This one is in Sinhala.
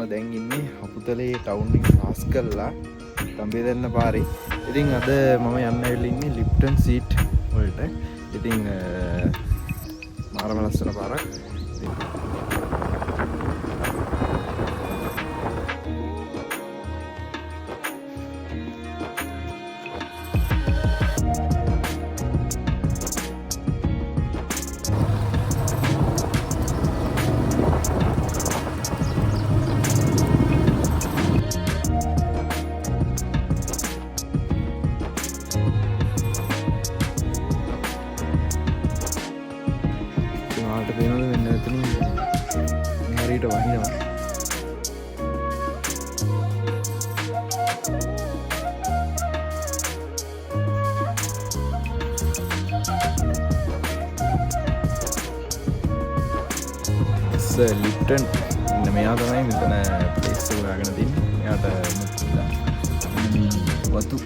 දැන් ඉන්නේ හපුතලේ ටවුන් එක පාස් කරලා ගම්බේ දෙන්න පාරේ. ඉතින් අද මම යන්න ඇවිල්ලා ඉන්නේ ලිප්ටන් සීට් වලට. ඉතින් මාරම ලස්සන පාරක්. ඔයාලට පේනවද මෙන්න එතනින් හරියට වහිනවා. ලිප්ටන් මෙන්න මෙයා තමයි මෙතන ප්ලේස් එක හොයාගෙන තින්නේ. මෙයාට වතු